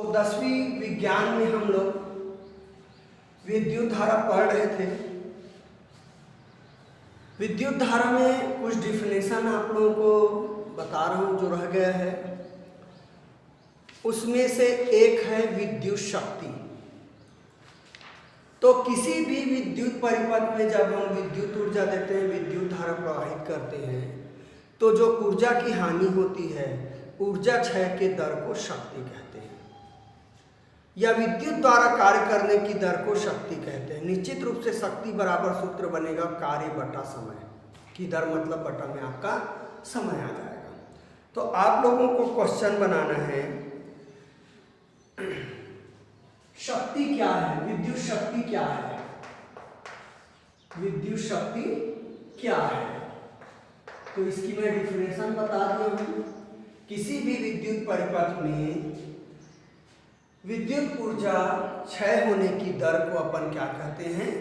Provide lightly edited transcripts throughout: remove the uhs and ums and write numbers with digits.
तो 10वीं विज्ञान में हम लोग विद्युत धारा पढ़ रहे थे। विद्युत धारा में कुछ डिफिनेशन आप लोगों को बता रहा हूँ जो रह गया है। उसमें से एक है विद्युत शक्ति। तो किसी भी विद्युत परिपथ में जब हम विद्युत ऊर्जा देते हैं, विद्युत धारा प्रवाहित करते हैं, तो जो ऊर्जा की हानि होती है, ऊर्जा क्षय के दर को शक्ति कहते हैं, या विद्युत द्वारा कार्य करने की दर को शक्ति कहते हैं। निश्चित रूप से शक्ति बराबर सूत्र बनेगा कार्य बटा समय की दर, मतलब बटा में आपका समय आ जाएगा। तो आप लोगों को क्वेश्चन बनाना है शक्ति क्या है, विद्युत शक्ति क्या है, विद्युत शक्ति क्या है। तो इसकी मैं डिफिनेशन बता दिया हूं। किसी भी विद्युत परिपथ में विद्युत ऊर्जा क्षय होने की दर को अपन क्या कहते हैं,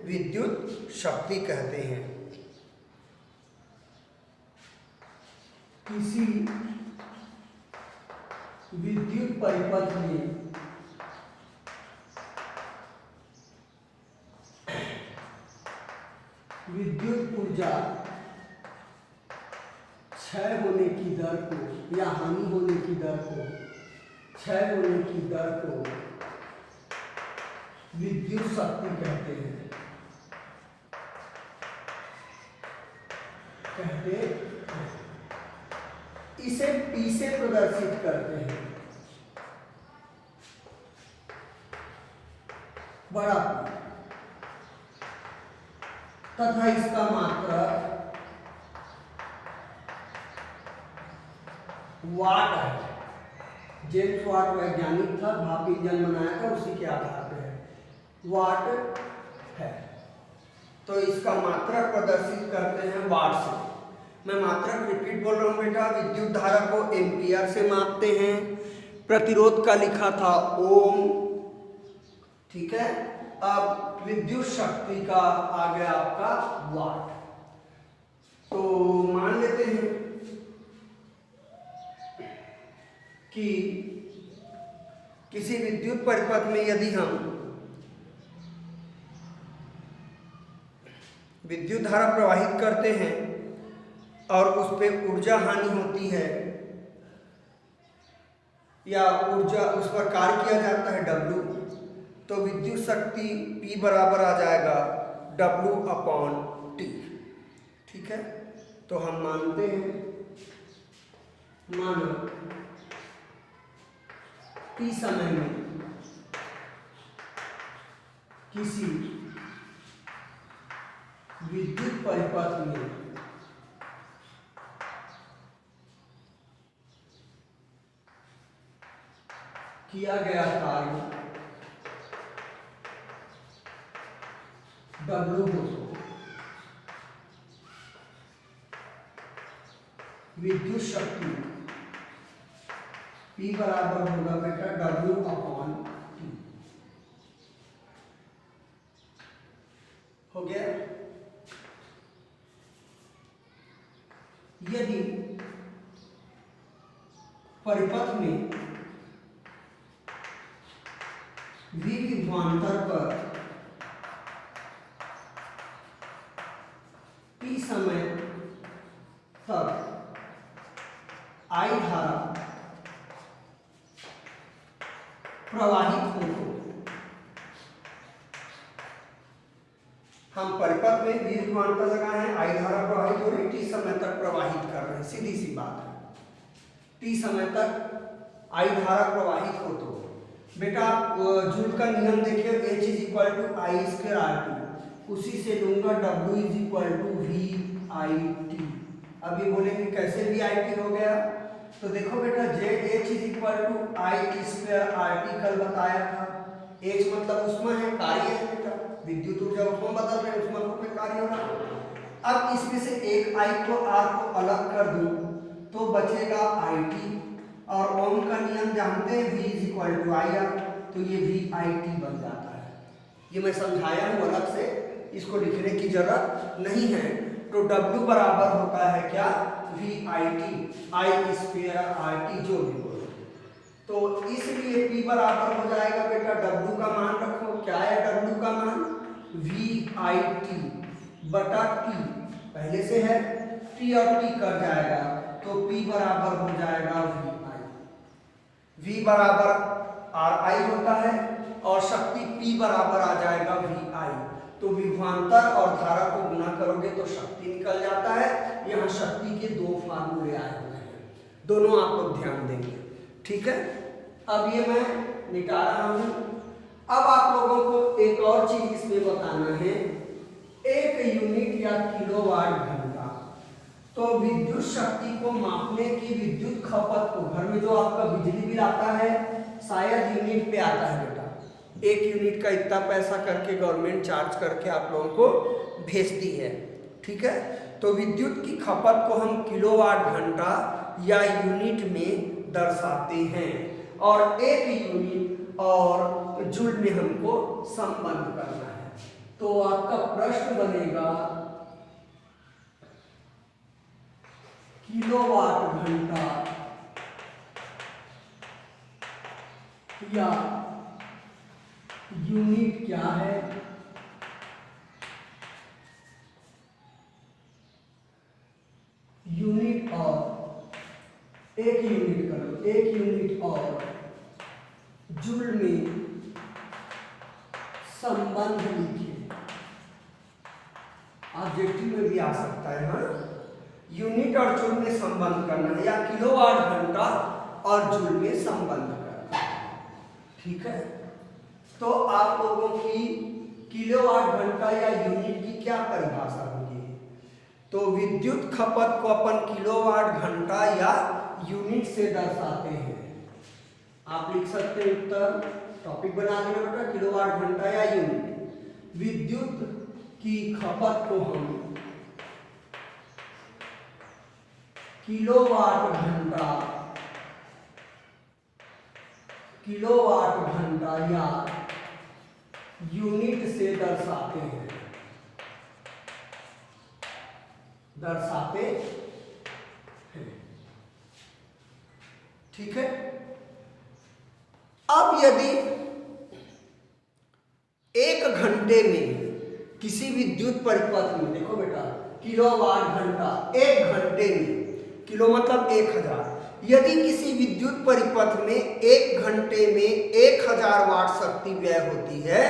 विद्युत शक्ति कहते हैं। किसी विद्युत परिपथ में विद्युत ऊर्जा क्षय होने की दर को या हानि होने की दर को, क्षय होने की दर को विद्युत शक्ति कहते हैं, इसे P से प्रदर्शित करते हैं, बड़ा P, तथा इसका मात्रक वाट है। जेम्स वाट वैज्ञानिक था, भाप इंजन बनाया था, उसी के आधार पर है, वाट है। तो इसका मात्रक प्रदर्शित करते हैं वाट से। मैं मात्रक रिपीट बोल रहा हूँ बेटा। विद्युत धारा को एम्पियर से मापते हैं। प्रतिरोध का लिखा था ओम, ठीक है। अब विद्युत शक्ति का आ गया आपका वाट। तो मान लेते हैं कि किसी विद्युत परिपथ में यदि हम विद्युत धारा प्रवाहित करते हैं और उस पर ऊर्जा हानि होती है या ऊर्जा उस पर कार्य किया जाता है W, तो विद्युत शक्ति P बराबर आ जाएगा W/T, ठीक है। तो हम मानते हैं, मानो T समय में किसी विद्युत परिपथ में किया गया कार्य W हो, विद्युत शक्ति P बराबर होगा बेटा W/T। हो गया। यदि परिपथ में V विभवांतर पर T समय तक I धारा प्रवाहित हो, हम परिपथ में V विभवांतर लगाए हैं, I धारा प्रवाहित हो रही, T समय तक प्रवाहित कर रहे हैं, सीधी सी बात है। T समय तक I धारा प्रवाहित हो तो बेटा आप जूल का नियम देखिए, H=I²RT, उसी से लूंगा W=VIT। अब ये बोलेंगे कैसे VIT हो गया, तो देखो बेटा H=I²RT कल बताया था। H मतलब ऊष्मा है, कार्य है बेटा, विद्युत ऊर्जा ऊष्मा बदल रहे हैं, ऊष्मा रूप में कार्य हो रहा है। अब इसमें से एक I को R को अलग कर दूं तो बचेगा IT, और ओम का नियम जानते हैं V=IR, तो ये VIT बन जाता है। ये मैं समझाया हूँ अलग से, इसको लिखने की जरूरत नहीं है। तो W बराबर होता है क्या, VIT, I² RT, जो भी बोलो, तो इसलिए P बराबर हो जाएगा बेटा, W का मान रखो, क्या है W का मान, VIT बटा T, पहले से है T और T कट जाएगा तो P बराबर हो जाएगा VI। V बराबर RI होता है और शक्ति P बराबर आ जाएगा VI। तो विभवांतर और धारा को गुणा करोगे तो शक्ति निकल जाता है। यहाँ शक्ति के दो फार्मूले आए हुए हैं, दोनों आप लोग ध्यान देंगे, ठीक है। अब ये मैं निकाल रहा हूं। अब आप लोगों को एक और चीज इसमें बताना है, 1 यूनिट या किलोवाट घंटा। तो विद्युत शक्ति को मापने की विद्युत खपत को, घर में जो आपका बिजली बिल आता है शायद यूनिट पे आता है बेटा, 1 यूनिट का इतना पैसा करके गवर्नमेंट चार्ज करके आप लोगों को भेजती है, ठीक है। तो विद्युत की खपत को हम किलोवाट घंटा या यूनिट में दर्शाते हैं और 1 यूनिट और जूल में हमको संबंध करना है। तो आपका प्रश्न बनेगा किलोवाट घंटा या यूनिट क्या है, यूनिट और 1 यूनिट करो, 1 यूनिट और जूल में संबंध लिखिए, ऑब्जेक्टिव में भी आ सकता है, हाँ। यूनिट और जूल में संबंध करना है या किलोवाट घंटा और जूल में संबंध करना है, ठीक है। तो आप लोगों की किलोवाट घंटा या यूनिट की क्या परिभाषा होगी, तो विद्युत खपत को अपन किलोवाट घंटा या यूनिट से दर्शाते हैं। आप लिख सकते हैं उत्तर, टॉपिक बना देना बेटा, किलोवाट घंटा या यूनिट। विद्युत की खपत को हम किलोवाट घंटा या यूनिट से दर्शाते हैं, ठीक है। अब यदि 1 घंटे में किसी विद्युत परिपथ में, देखो बेटा किलोवाट घंटा 1 घंटे में, किलो मतलब 1000, यदि किसी विद्युत परिपथ में 1 घंटे में 1000 वाट शक्ति व्यय होती है,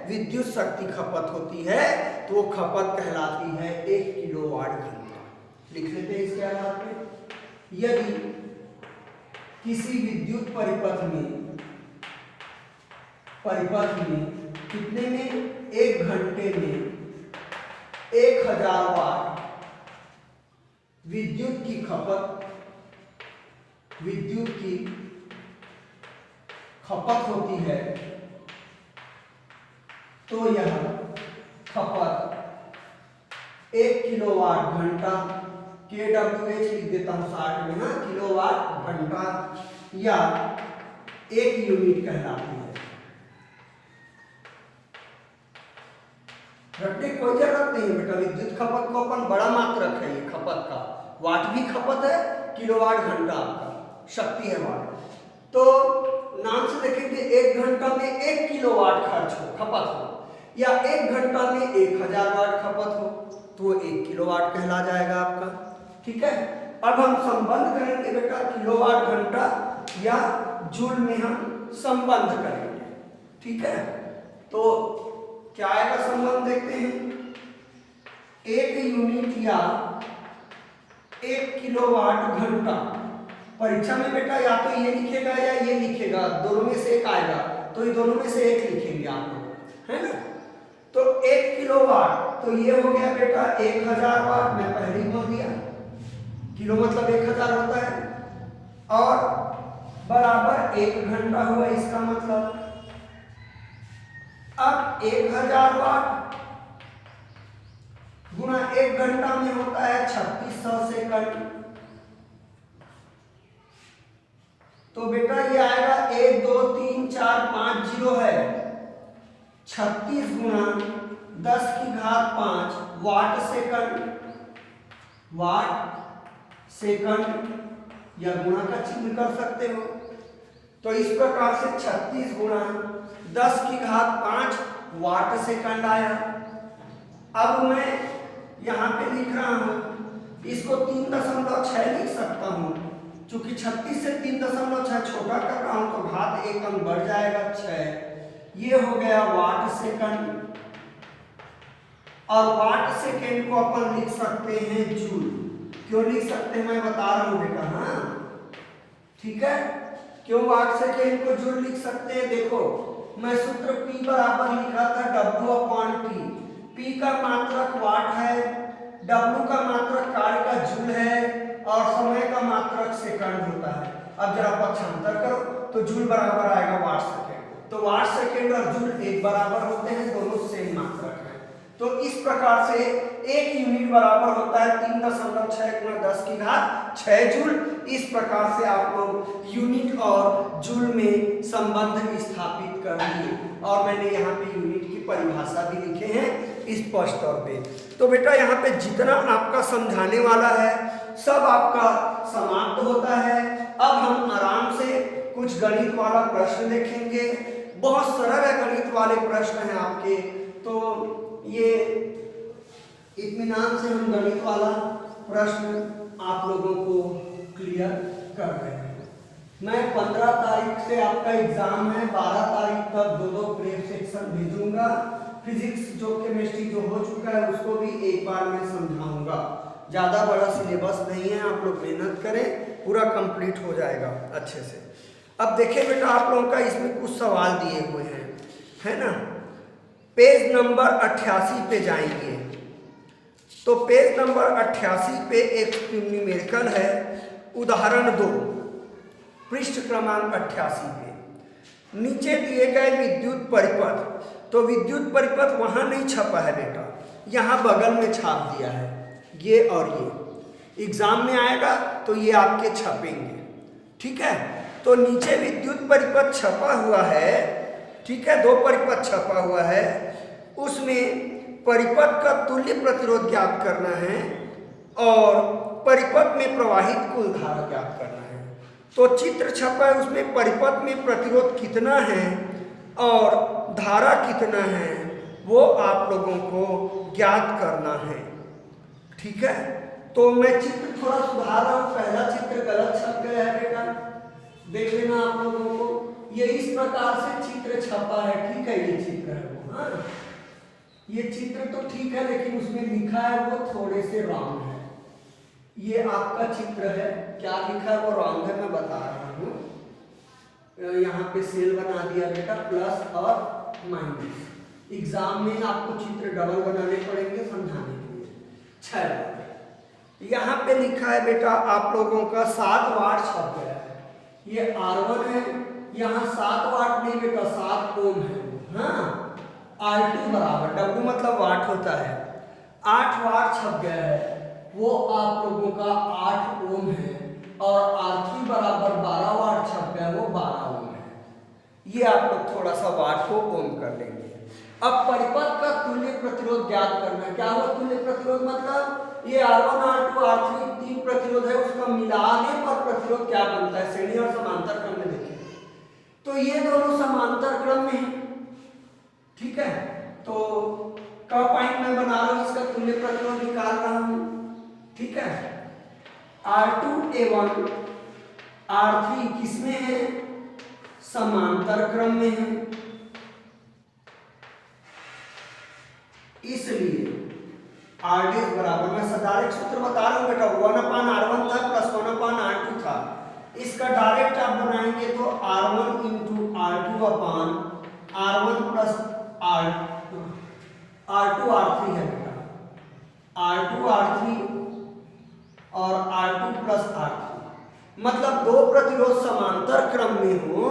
विद्युत शक्ति खपत होती है, तो वो खपत कहलाती है 1 किलोवाट घंटा। लिख लेते हैं इसके आधार पे, यदि किसी विद्युत परिपथ में कितने में 1 घंटे में 1000 वाट विद्युत की खपत होती है, तो यह खपत 1 किलोवाट घंटा, kWh लिख देता हूं 60 में, ना किलोवाट घंटा या 1 यूनिट कहलाती है। रटने की कोई जरूरत नहीं है बेटा, विद्युत खपत को अपन बड़ा मात्रक है, ये खपत का, वाट भी खपत है, किलोवाट घंटा आपका शक्ति है वाट। तो नाम से देखेंगे 1 घंटा में 1 किलोवाट खपत हो या 1 घंटा में 1000 वाट खपत हो, तो 1 किलोवाट कहला जाएगा आपका, ठीक है। अब हम संबंध करेंगे बेटा, किलोवाट घंटा या जूल में हम संबंध करेंगे, ठीक है। तो क्या आएगा संबंध, देखते हैं। 1 यूनिट या 1 किलोवाट घंटा, परीक्षा में बेटा या तो ये लिखेगा या ये लिखेगा, दोनों में से एक आएगा, तो ये दोनों में से एक लिखेंगे आप लोग, है ना। तो 1 किलोवाट, तो ये हो गया बेटा 1000 वाट, मैं पहले ही बोल दिया, किलो मतलब 1000 होता है, और बराबर 1 घंटा हुआ इसका मतलब। अब 1000 वाट गुना 1 घंटा में होता है 3600 सेकंड, तो बेटा ये आएगा 1 2 3 4 5 0 है, 36 गुना 10⁵ वाट सेकंड या गुणा का चिन्ह कर सकते हो। तो इस प्रकार से 36 गुणा 10⁵ वाट सेकंड आया। अब मैं यहाँ पे लिख रहा हूँ, इसको 3.6 लिख सकता हूँ, चूंकि 36 से 3.6 छोटा कर रहा हूँ तो घात 1 अंक बढ़ जाएगा 6। ये हो गया वाट सेकंड। और वाट सेकंड को अपन लिख सकते हैं जूल। क्यों लिख सकते हैं मैं बता रहा हूँ बेटा। हाँ ठीक है, क्यों वाट सेकंड को जूल लिख सकते हैं? देखो मैं सूत्र P बराबर लिखा था W/T। P का मात्रक वाट है, W का मात्रक कार्य का जूल है और समय का मात्रक सेकंड होता है। अब जरा पक्षांतर करो तो जूल बराबर आएगा वाट सेकंड। तो वाट सेकंड और जूल एक बराबर होते हैं, दोनों सेम मात्रक है। तो इस प्रकार से एक यूनिट बराबर होता है 3.6 × 10⁶ जूल। इस प्रकार से आप लोग यूनिट और जूल में संबंध स्थापित कर लिए। और मैंने यहाँ पे यूनिट की परिभाषा भी लिखे हैं स्पष्ट तौर पे। तो बेटा यहाँ पे जितना आपका समझाने वाला है सब आपका समाप्त होता है। अब हम आराम से कुछ गणित वाला प्रश्न देखेंगे। बहुत सरल है, गणित वाले प्रश्न हैं आपके, तो ये इत्मीनान से हम गणित वाला प्रश्न आप लोगों को क्लियर कर रहे हैं। मैं 15 तारीख से आपका एग्जाम है, 12 तारीख तक 2 प्रेप सेक्शन भेजूंगा। फिजिक्स जो केमिस्ट्री जो हो चुका है उसको भी एक बार मैं समझाऊंगा। ज़्यादा बड़ा सिलेबस नहीं है, आप लोग मेहनत करें, पूरा कंप्लीट हो जाएगा अच्छे से। अब देखिए बेटा, आप लोगों का इसमें कुछ सवाल दिए हुए हैं, है ना। पेज नंबर 88 पे जाएंगे तो पेज नंबर 88 पे एक न्यूमेरिकल है, उदाहरण 2, पृष्ठ क्रमांक 88 पे। नीचे दिए गए विद्युत परिपथ, तो विद्युत परिपथ वहां नहीं छपा है बेटा, यहाँ बगल में छाप दिया है, ये और ये। एग्जाम में आएगा तो ये आपके छपेंगे, ठीक है। तो नीचे विद्युत परिपथ छपा हुआ है, ठीक है, 2 परिपथ छपा हुआ है, उसमें परिपथ का तुल्य प्रतिरोध ज्ञात करना है और परिपथ में प्रवाहित कुल धारा ज्ञात करना है। तो चित्र छपा है, उसमें परिपथ में प्रतिरोध कितना है और धारा कितना है वो आप लोगों को ज्ञात करना है, ठीक है। तो मैं चित्र थोड़ा सुधार रहा हूँ, पहला चित्र गलत छप गया है बेटा, देख लेना आप लोगों को। ये इस प्रकार से चित्र छपा है, ठीक है, ये चित्र है वो। हाँ, ये चित्र तो ठीक है लेकिन उसमें लिखा है वो थोड़े से रॉन्ग है। ये आपका चित्र है, क्या लिखा है वो रॉन्ग है, मैं बता रहा हूँ। यहाँ पे सेल बना दिया बेटा, प्लस और माइनस। एग्जाम में आपको चित्र डबल बनाने पड़ेंगे समझाने के लिए। चलो, यहाँ पे लिखा है बेटा आप लोगों का 7 वाट छप गया है, ये R1 है, यहाँ 7 वाट नहीं बेटा 7 ओम है। हाँ, R2 बराबर, W मतलब वाट होता है, 8 वाट छप गया है, वो आप लोगों का 8 ओम है। और R3 बराबर 12 वाट छप गया है, वो 12 ओम है। ये आप लोग थोड़ा सा वाट को ओम कर लेंगे। अब परिपथ का तुल्य प्रतिरोध ज्ञात करना है। क्या हुआ तुल्य प्रतिरोध? मतलब ये R1 R2 R3 3 प्रतिरोध है, उसका मिलाने पर प्रतिरोध क्या बनता है, श्रेणी और समांतर क्रम में देखें तो ये दोनों समांतर क्रम में है, ठीक है। तो का पॉइंट मैं बना रहा हूं, इसका तुल्य प्रतिरोध निकाल रहा हूं, ठीक है। R2A1 R3 किसमें है, समांतर क्रम में है, इसलिए R' बराबर, मैं डायरेक्ट सूत्र बता रहा हूं बेटा, 1/R1 था प्लस 1/R2 था। इसका डायरेक्ट आप बनाएंगे तो R1 × R2/R1 plus R2 R3 है बेटा, R2 R3 और R2 प्लस R3। मतलब 2 प्रतिरोध समांतर क्रम में हो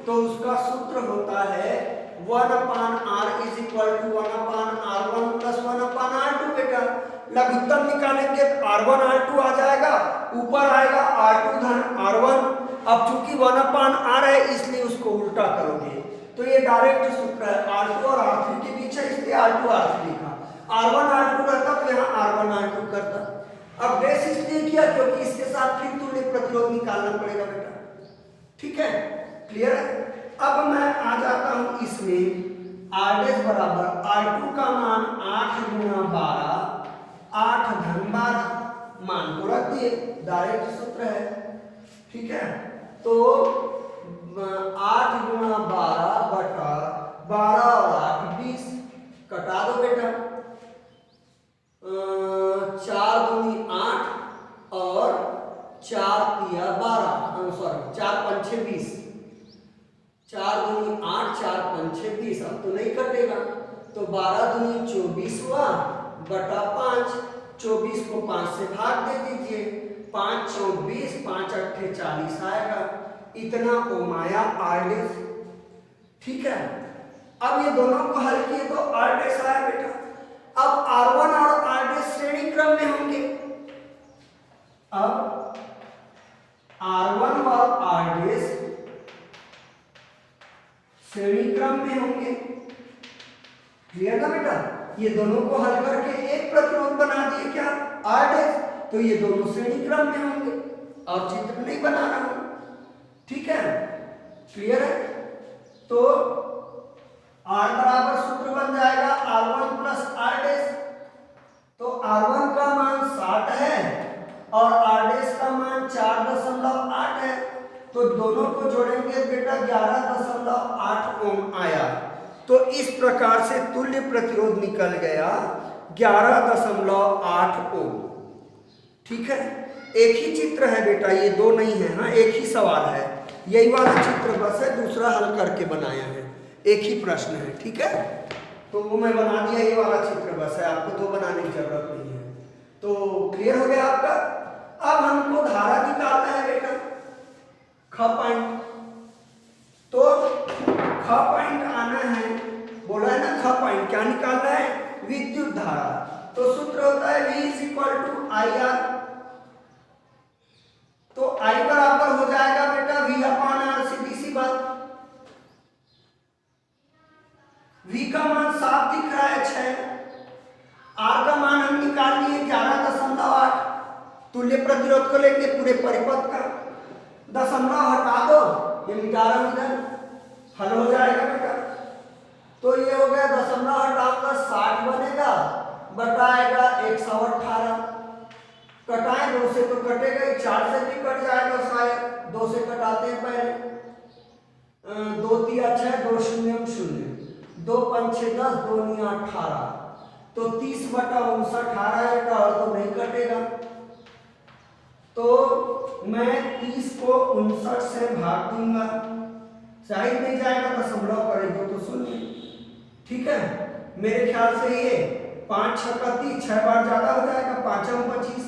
तो उसका सूत्र होता है 1/R = 1/R1 प्लस 1/R2 बेटा। लघुत्तम निकालेंगे तो R1 R2 आ जाएगा, ऊपर आएगा R2 धन R1। अब चूंकि 1/R है इसलिए उसको उल्टा करोगे तो ये डायरेक्ट सूत्र है, R2 और R3 के बीच है इसलिए R2 R3 लिखा। R1 R2 रहता तो यहाँ R1 R2 करता। अब बेस इसलिए किया क्योंकि इसके साथ फिर तुल्य प्रतिरोध निकालना पड़ेगा बेटा, ठीक है। क्लियर है। अब मैं आ जाता हूं इसमें आर डैश बराबर R2 का मान 8 गुना 12, 8 धन 12 मान को रख दिए, डायरेक्ट सूत्र है, ठीक है। तो 8 गुना 12 बटा 12 और 8 20, कटा दो बेटा, 4 दूनी 8 और 4 तिया 12, सॉरी 4 पंछे 20, 4 दूनी 8, 4 पंछे 20, अब तो नहीं कटेगा, तो 12 दूनी 24 हुआ बटा 5, 24 को 5 से भाग दे दीजिए, 5 चौक 20, 5 अट्ठे 40 आएगा, इतना ओम आया आर डैश, ठीक है। अब ये दोनों को हल किए तो आर डैश आया बेटा। अब R1 और आर डैश श्रेणी क्रम में होंगे, अब R1 और आर डैश श्रेणी क्रम में होंगे, क्लियर ना बेटा। ये दोनों को हल करके एक प्रतिरोध बना दिए क्या, आर डैश, तो ये दोनों श्रेणी क्रम में होंगे, और चित्र नहीं बना रहा हूं, ठीक है, क्लियर है। तो R बराबर सूत्र बन जाएगा R1 प्लस आर डैश, तो R1 का मान 60 है और आर डैश का मान 4.8 है, तो दोनों को जोड़ेंगे बेटा 11.8 ओम आया। तो इस प्रकार से तुल्य प्रतिरोध निकल गया 11.8 ओम, ठीक है। एक ही चित्र है बेटा, ये दो नहीं है, हाँ एक ही सवाल है, यही वाला चित्र बस है, दूसरा हल करके बनाया है, एक ही प्रश्न है, ठीक है। तो वो मैं बना दिया, ये वाला चित्र बस है, आपको दो बनाने की जरूरत नहीं है। तो क्लियर हो गया आपका। अब हमको धारा निकालना है बेटा, ख पॉइंट, तो ख पॉइंट आना है, बोला है ना ख पॉइंट, क्या निकालना है, विद्युत धारा। तो सूत्र होता है V = IR, तो I बराबर हो जाएगा बेटा V/R, सीधी सी बात। V का मान 7 दिख रहा है 6, R का मान हम निकाल लिए 11.8, तुल्य प्रतिरोध को लेंगे पूरे परिपथ का, दशमलव हटा दो, ये मिटा रहा हूं इधर, हल हो जाएगा बेटा। तो ये हो गया, दशमलव हटाकर 60 बनेगा, बटाएगा 118, कटाएं 2 से तो कटेगा ही, 4 से भी कट जाएगा शायद, 2 से कटाते हैं पहले, 2 तिया 6, 2 शून्य 0, 2 पंछे 10, 2 निया 18, तो 30/59 आ रहा है बेटा, और तो नहीं कटेगा, तो मैं 30 को 59 से भाग दूंगा, साइड नहीं जाएगा, दशमलव करेंगे तो 0, ठीक है। मेरे ख्याल से ये 5 6 का 30, 6 बार ज्यादा हो जाएगा, 5 25,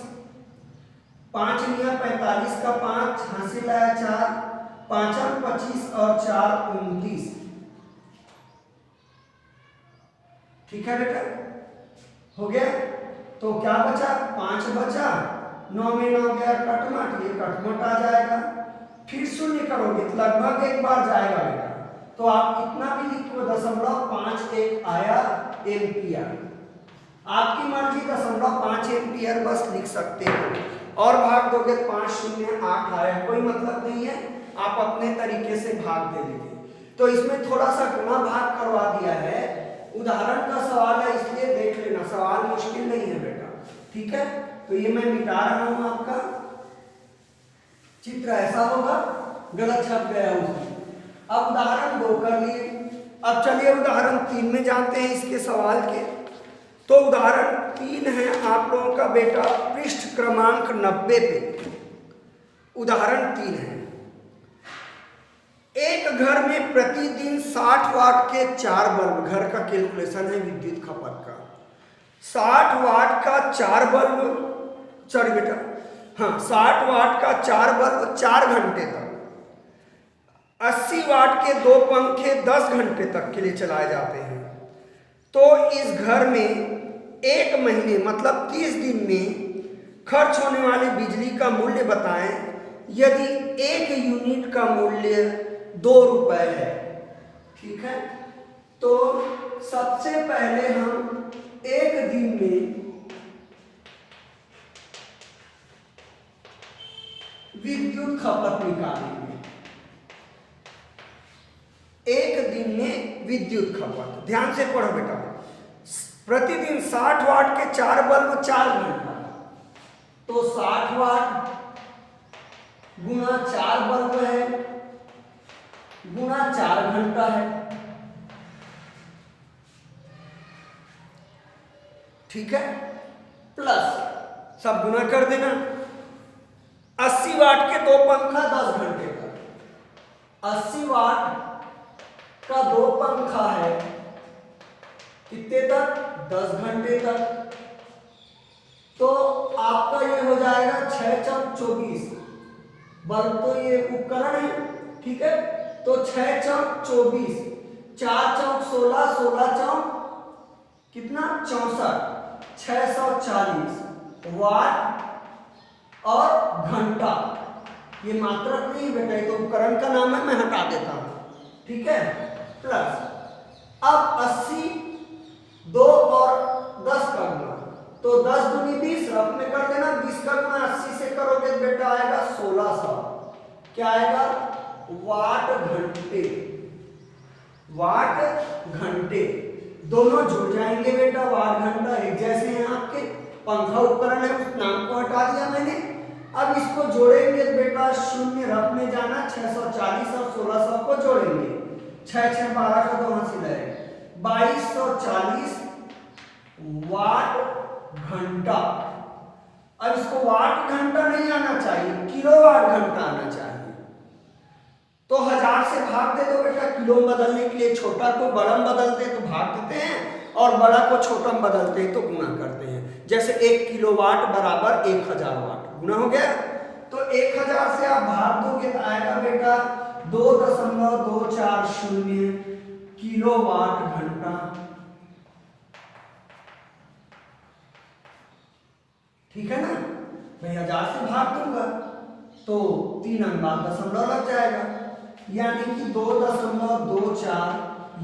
5 निया 45 का 5, हासिल आया 4, 5 25 और 4 29, ठीक है बेटा, हो गया। तो क्या बचा, 5 बचा, 9 में 9 गया कटमट, ये कटमट आ जाएगा, फिर 0 करोगे तो लगभग एक बार जाएगा बेटा, तो आप इतना भी लिखो, 0.51 आया एम्पियर, आपकी मर्जी 0.5 एम्पियर बस लिख सकते हो, और भाग दोगे 508 आया, कोई मतलब नहीं है, आप अपने तरीके से भाग दे लीजिए। तो इसमें थोड़ा सा गुणा भाग करवा दिया है, उदाहरण का सवाल है इसलिए देख लेना, सवाल मुश्किल नहीं है बेटा, ठीक है। तो ये मैं मिटा रहा हूं, आपका चित्र ऐसा होगा, गलत छप गया उसमें। अब उदाहरण 2 कर लिए, अब चलिए उदाहरण 3 में जानते हैं इसके सवाल के। तो उदाहरण 3 है आप लोगों का बेटा पृष्ठ क्रमांक 90 पे, उदाहरण 3 है, एक घर में प्रतिदिन 60 वाट के 4 बल्ब, घर का कैलकुलेशन है विद्युत खपत का, 60 वाट का 4 बल्ब, चल बेटा, हाँ 60 वाट का 4 बल्ब 4 घंटे तक, 80 वाट के 2 पंखे 10 घंटे तक के लिए चलाए जाते हैं। तो इस घर में एक महीने मतलब 30 दिन में खर्च होने वाली बिजली का मूल्य बताएं, यदि 1 यूनिट का मूल्य 2 रुपए है, ठीक है। तो सबसे पहले हम एक दिन में विद्युत खपत निकालेंगे, एक दिन में विद्युत खपत, ध्यान से पढ़ो बेटा, प्रतिदिन 60 वाट के 4 बल्ब 4 घंटा, तो 60 वाट गुना 4 बल्ब है गुना 4 घंटा है, ठीक है, प्लस सब गुना कर देना। 80 वाट के 2 पंखा 10 घंटे का, 80 वाट का 2 पंखा है कितने तक, 10 घंटे तक, तो आपका ये हो जाएगा 6 चौक 24, बल्ब तो ये उपकरण है, ठीक है, तो 6 चौक 24, 4 चौक 16, 16 चौक कितना 64, 640 वाट और घंटा। ये मात्रक नहीं बेटा, ये तो उपकरण का नाम है, मैं हटा देता हूं, ठीक है, प्लस अब 80 2 और 10 का गुना, तो 10 दूनी 20, रफ में कर देना, 20 का गुना 80 से करोगे तो बेटा आएगा 1600, क्या आएगा, वाट घंटे, वाट घंटे, दोनों जुड़ जाएंगे बेटा, वाट घंटा एक जैसे हैं आपके, पंखा उपकरण है उस नाम को हटा दिया मैंने। अब इसको जोड़ेंगे तो बेटा शून्य रफ में जाना, 640 और 1600 को जोड़ेंगे, 6 6 12 का 2 हासिल है 2240 वाट घंटा। अब इसको वाट घंटा नहीं आना चाहिए, किलोवाट घंटा आना चाहिए, तो 1000 से भाग दे दो बेटा, किलो में बदलने के लिए छोटा को बड़ा में बदलते तो भाग देते हैं, और बड़ा को छोटा में बदलते हैं तो गुना करते हैं। जैसे 1 किलोवाट बराबर 1000 वाट, गुना हो गया, तो 1000 से आप भाग दोगे तो आएगा बेटा 2.240 किलोवाट घंटा, ठीक है ना, मैं 1000 से भाग दूंगा तो 3 अंक बाद दशमलव लग जाएगा, यानी कि 2.24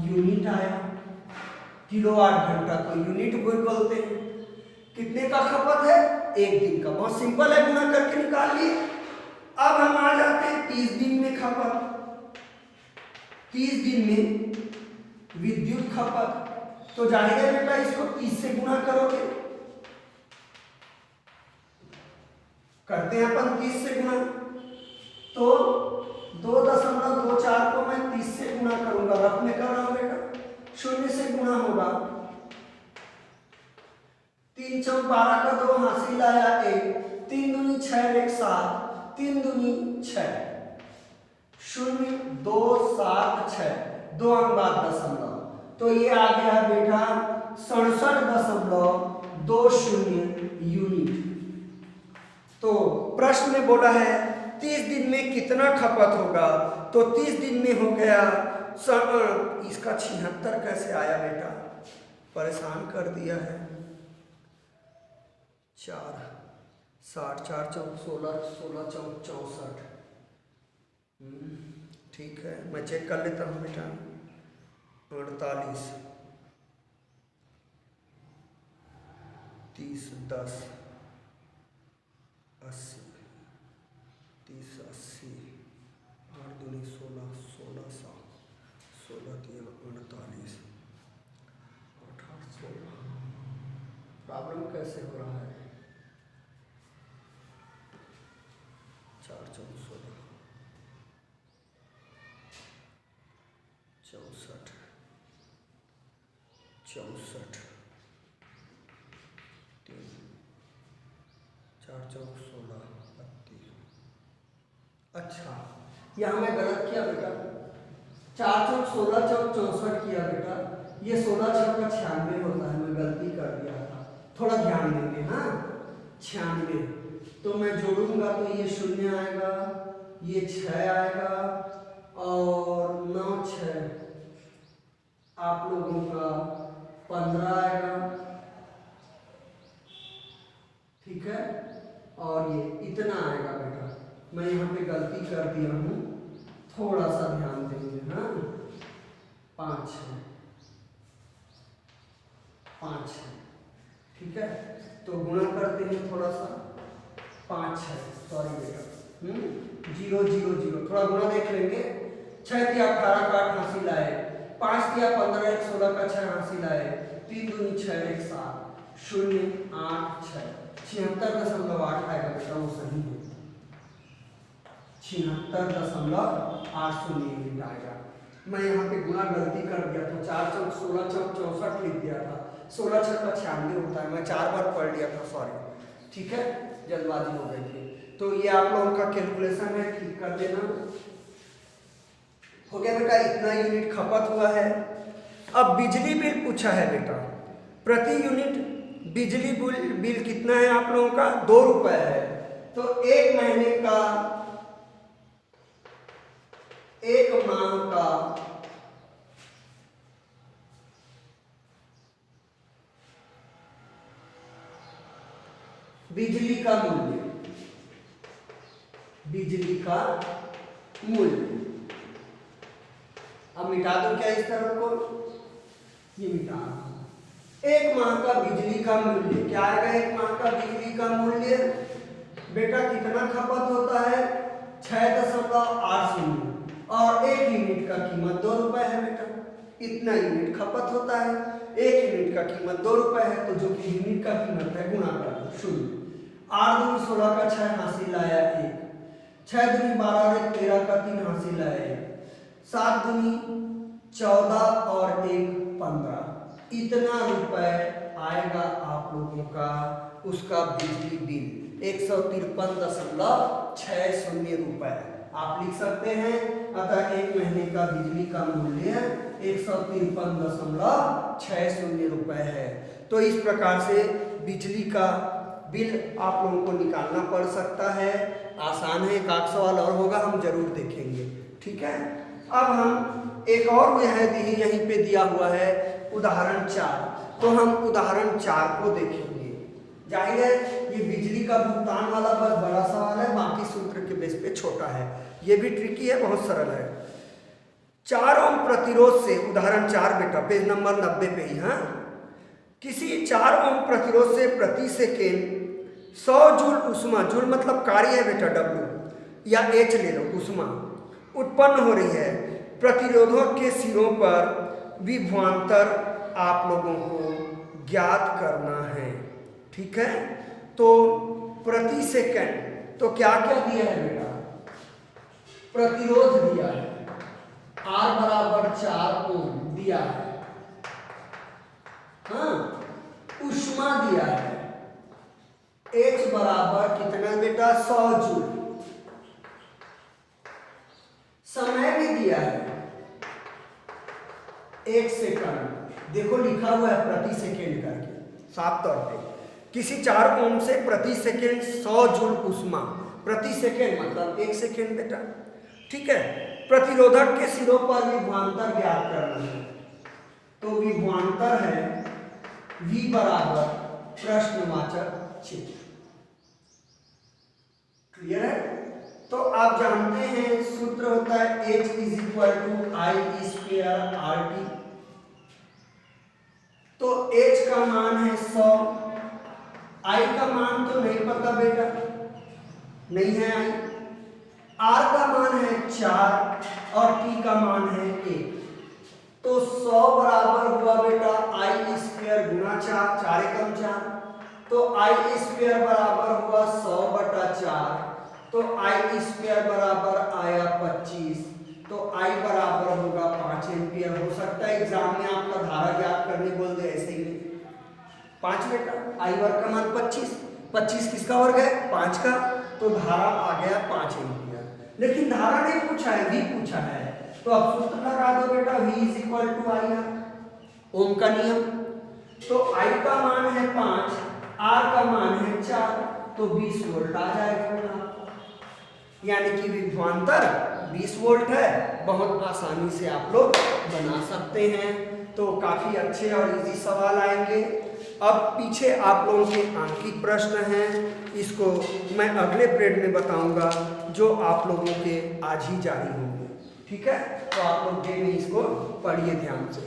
यूनिट आया, किलोवाट घंटा को यूनिट बोलते हैं। कितने का खपत है, एक दिन का, बहुत सिंपल है, गुना करके निकाल लिए। अब हम आ जाते हैं 30 दिन में खपत, 30 दिन में विद्युत खपत, तो जाहिर है बेटा इसको 30 से गुना करोगे, करते हैं अपन 30 से गुना, तो 2.24 को मैं 30 से गुना करूंगा, रफ में कर रहा हूं बेटा, 0 से गुना होगा, 3 चौक 12 का 2 हासिल आया 1, 3 दूनी 6 1 7, 3 दूनी 6, 0 2 7 6, 2 अंक बाद दशमलव, तो ये आ गया बेटा 67.20 यूनिट। तो प्रश्न में बोला है 30 दिन में कितना खपत होगा, तो 30 दिन में हो गया, इसका 76 कैसे आया बेटा, परेशान कर दिया है, 4 60 4 चौक 16 16 चौक 64, ठीक है, मैं चेक कर लेता हूँ बेटा, 48 30 10 80 30 80 8 दूनी 16 16 7 16 3 48 8 8 16, प्रॉब्लम कैसे हो रहा है, 4 चौक 16 64 64 3 4 चौक 16 32, अच्छा यहाँ मैं गलत किया बेटा, 4 चौक 16 चौक 64 किया बेटा, ये 16 चौक का 96 होता है, मैं गलती कर दिया था, थोड़ा ध्यान देंगे, हाँ 96, तो मैं जोड़ूंगा तो ये 0 आएगा, ये 6 आएगा, और 9 6 आप लोगों का 15 आएगा, ठीक है, और ये इतना आएगा बेटा, मैं यहाँ पे गलती कर दिया हूँ, थोड़ा सा ध्यान देंगे, हाँ 5 है 5 है, ठीक है, तो गुणा करते हैं थोड़ा सा, 5 है, सॉरी बेटा, 0 0 0, थोड़ा गुणा देख लेंगे, 6 तिया 18 का 8 हासिल आए, 5 तिया 15 1 16 का 6 हासिल आए, 3 दूनी 6 1 7 0 8 6 76.8 आएगा बेटा, वो सही है। 76.8 यूनिट आएगा। मैं यहाँ पे गुना गलती कर दिया तो 4 चौक 16 चौक 64 लिख दिया था, 16 छक्का 96 होता है, मैं 4 बार पढ़ लिया था, सॉरी। ठीक है, जल्दबाजी हो गई थी। तो ये आप लोगों का कैलकुलेशन है, ठीक कर देना। हो गया बेटा, इतना यूनिट खपत हुआ है। अब बिजली बिल पूछा है बेटा, प्रति यूनिट बिजली बिल कितना है आप लोगों का, 2 रुपए है। तो एक महीने का, एक माह का बिजली का मूल्य, बिजली का मूल्य, अब मिटा दो क्या इस तरफ को, ये मिटा। एक माह का बिजली का मूल्य क्या आएगा, एक माह का बिजली का मूल्य बेटा कितना खपत होता है, 6.80 और 1 यूनिट का कीमत 2 रुपए है बेटा, इतना यूनिट खपत होता है, 1 यूनिट का कीमत 2 रुपए है, तो जो कि यूनिट का कीमत है गुना कर दो 0। 8 दूनी 16 का 6 हासिल आया 1, 6 दूनी 12 और 1 13 का 3 हासिल आया 1, 7 दूनी 14 और 1 15, इतना रुपए आएगा आप लोगों का उसका बिजली बिल 153.60 रुपए आप लिख सकते हैं। अतः एक महीने का बिजली का मूल्य 153.60 रुपए है। तो इस प्रकार से बिजली का बिल आप लोगों को निकालना पड़ सकता है, आसान है। एक आध सवाल और होगा, हम जरूर देखेंगे। ठीक है, अब हम एक और यहीं पे दिया हुआ है उदाहरण 4, तो हम उदाहरण 4 को देखेंगे। जाहिर है ये बिजली का भुगतान वाला बस बड़ा सवाल है, बाकी सूत्र के बेस पे छोटा है, ये भी ट्रिकी है, बहुत सरल है। 4 ओम प्रतिरोध से, उदाहरण 4 बेटा पेज नंबर 90 पे ही, हाँ, किसी 4 ओम प्रतिरोध से प्रति सेकेंड 100 जूल उष्मा, जूल मतलब कार्य है बेटा, W या H ले लो, उष्मा उत्पन्न हो रही है। प्रतिरोधों के सिरों पर विभवांतर आप लोगों को ज्ञात करना है। ठीक है, तो प्रति सेकंड, तो क्या क्या दिया है बेटा, प्रतिरोध दिया है, R बराबर 4 ओम दिया है, हाँ, उष्मा दिया है, H बराबर कितना बेटा 100 जूल, समय भी दिया है 1 सेकंड, देखो लिखा हुआ है प्रति सेकंड करके साफ तौर पे। किसी 4 ओम से प्रति सेकंड 100 जूल उष्मा, प्रति सेकंड मतलब 1 सेकंड बेटा। ठीक है, प्रतिरोधक के सिरों पर विभवांतर ज्ञात करना है, तो विभवांतर है V बराबर प्रश्नवाचक चिन्ह। क्लियर है, तो आप जानते हैं सूत्र होता है H = I²RT। तो H का मान है 100, I का मान तो नहीं पता बेटा, नहीं है I, R का मान है 4 और T का मान है 1, तो 100 बराबर हुआ बेटा I² गुना 4, 4 एकम 4, तो I² बराबर हुआ 100/4, तो I² बराबर आया 25, तो I बराबर होगा 5 एम्पियर। हो सकता है एग्जाम में आपका धारा ज्ञात करने बोल दे, ऐसे ही 5 बेटा, I वर्ग का मान 25, 25 किसका वर्ग है 5 का, तो धारा आ गया 5 एम्पियर। लेकिन धारा नहीं पूछा है, V पूछा है, तो अब सूत्र लगा दो बेटा, V = IR, ओम का नियम। तो I का मान है 5, R का मान है 4, तो 20 वोल्ट आ जाएगा बेटा, यानी कि विभवांतर 20 वोल्ट है। बहुत आसानी से आप लोग बना सकते हैं, तो काफी अच्छे और इजी सवाल आएंगे। अब पीछे आप लोगों के अंकित प्रश्न हैं, इसको मैं अगले पीरियड में बताऊंगा, जो आप लोगों के आज ही जारी होंगे। ठीक है, तो आप लोग इसको पढ़िए ध्यान से।